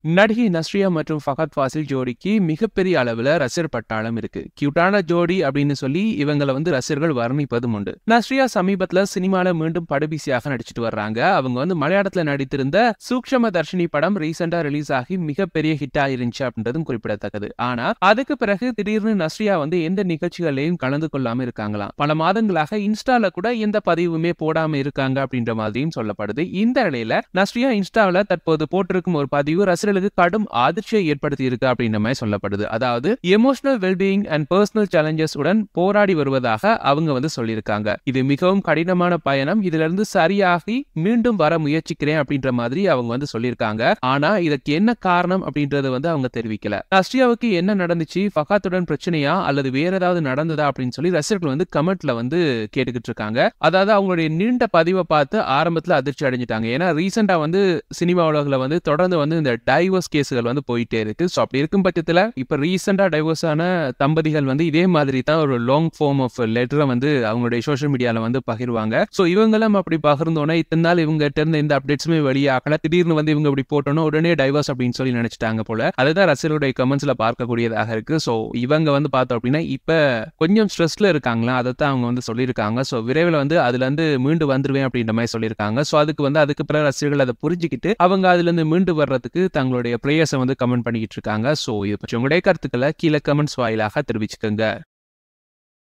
நடிகை நஸ்ரியா மற்றும் ஃபஹத் ஃபாசில் ஜோடிக்கு மிகப்பெரிய அளவுல ரசிகர் பட்டாளம் இருக்கு. கியூட்டான ஜோடி அப்படின்னு சொல்லி இவங்களை ரசிகர்கள் வர்ணிப்பதும் உண்டு. நஸ்ரியா சமீபத்துல சினிமால மீண்டும் படுபிசியாக நடிச்சிட்டு வர்றாங்க. அவங்க மலையாளத்துல நடித்திருந்த சூக்ஷ்ம தர்ஷினி படம் ரீசெண்டா ரிலீஸ் ஆகி மிகப்பெரிய ஹிட் ஆயிருந்துச்சு அப்படின்றதும் குறிப்பிடத்தக்கது. ஆனா அதுக்கு பிறகு திடீர்னு நஸ்ரியா எந்த நிகழ்ச்சிகளையும் கலந்து கொள்ளாம இருக்காங்களாம். பல மாதங்களாக இன்ஸ்டால கூட எந்த பதிவுமே போடாம இருக்காங்க அப்படின்ற மாதிரியும் சொல்லப்படுது. இந்த நிலையில நஸ்ரியா இன்ஸ்டால தற்போது போட்டிருக்கும் ஒரு பதிவு ரசிகர்களுக்கு கடும் அதிர்ச்சியை ஏற்படுத்தி இருக்கு அப்படின்ற மாதிரி சொல்லப்படுது. அதாவது emotional wellbeing and personal challenges உடன் போராடி வருவதாக அவங்க சொல்லியிருக்காங்க. இது மிகவும் கடினமான பயணம். இதுல இருந்து சரியாகி மீண்டும் வர முயற்சிக்கிறேன் அப்படின்ற மாதிரி அவங்க சொல்லியிருக்காங்க. ஆனா இதற்கு என்ன காரணம் அப்படின்றது அவங்க தெரிவிக்கல. நஸ்ரியாவுக்கு என்ன நடந்துச்சு, ஃபஹத்துடன் பிரச்சனையா அல்லது வேற ஏதாவது நடந்ததா அப்படின்னு சொல்லி ரசிகர்கள் கமெண்ட்ல கேட்டுக்கிட்டு இருக்காங்க. அதாவது அவங்களுடைய நீண்ட பதிவை பார்த்து ஆரம்பத்துல அதிர்ச்சி அடைஞ்சிட்டாங்க. ஏன்னா ரீசெண்டா சினிமா உலகில் தொடர்ந்து இந்த டைவர்ஸ் கேஸ்கள் போயிட்டே இருக்கு. சோ அப்படி இருக்கும் பட்சத்துல இப்ப ரீசெண்டா டைவர்ஸ் ஆன தம்பதிகள் இதே மாதிரி தான் ஒரு லாங் ஃபார்ம் ஆஃப் லெட்டரை அவங்களுடைய சோஷியல் மீடியால பகிர்வாங்க. சோ இவங்களும் அப்படி பகிர்ந்தோன்னா இத்தனை நாள் இவங்க இருந்த எந்த அப்டேட்ஸுமே வெளியாகல. திடீர்னு இவங்க இப்படி போட்டோன்னா உடனே டைவர்ஸ் அப்படின்னு சொல்லி நினைச்சிட்டாங்க போல. அதுதான் ரசிகர்களுடைய கமெண்ட்ஸ்ல பார்க்கக்கூடியதாக இருக்கு. சோ இவங்க பார்த்தோம் அப்படின்னா இப்ப கொஞ்சம் ஸ்ட்ரெஸ்ல இருக்காங்களா, அதைத்தான் அவங்க சொல்லியிருக்காங்க. சோ விரைவில் அதுல இருந்து மீண்டு வந்துருவேன் அப்படின்ற மாதிரி சொல்லியிருக்காங்க. சோ அதுக்கு பிறகு ரசிகர்கள் அதை புரிஞ்சுக்கிட்டு அவங்க அதுல இருந்து மீண்டு வர்றதுக்கு தங்களுடைய பிரேயர்ஸை கமெண்ட் பண்ணிக்கிட்டு இருக்காங்க. சோ இதை பற்றி உங்களுடைய கருத்துக்களை கீழே கமெண்ட்ஸ் வாயிலாக தெரிவிச்சுக்கோங்க.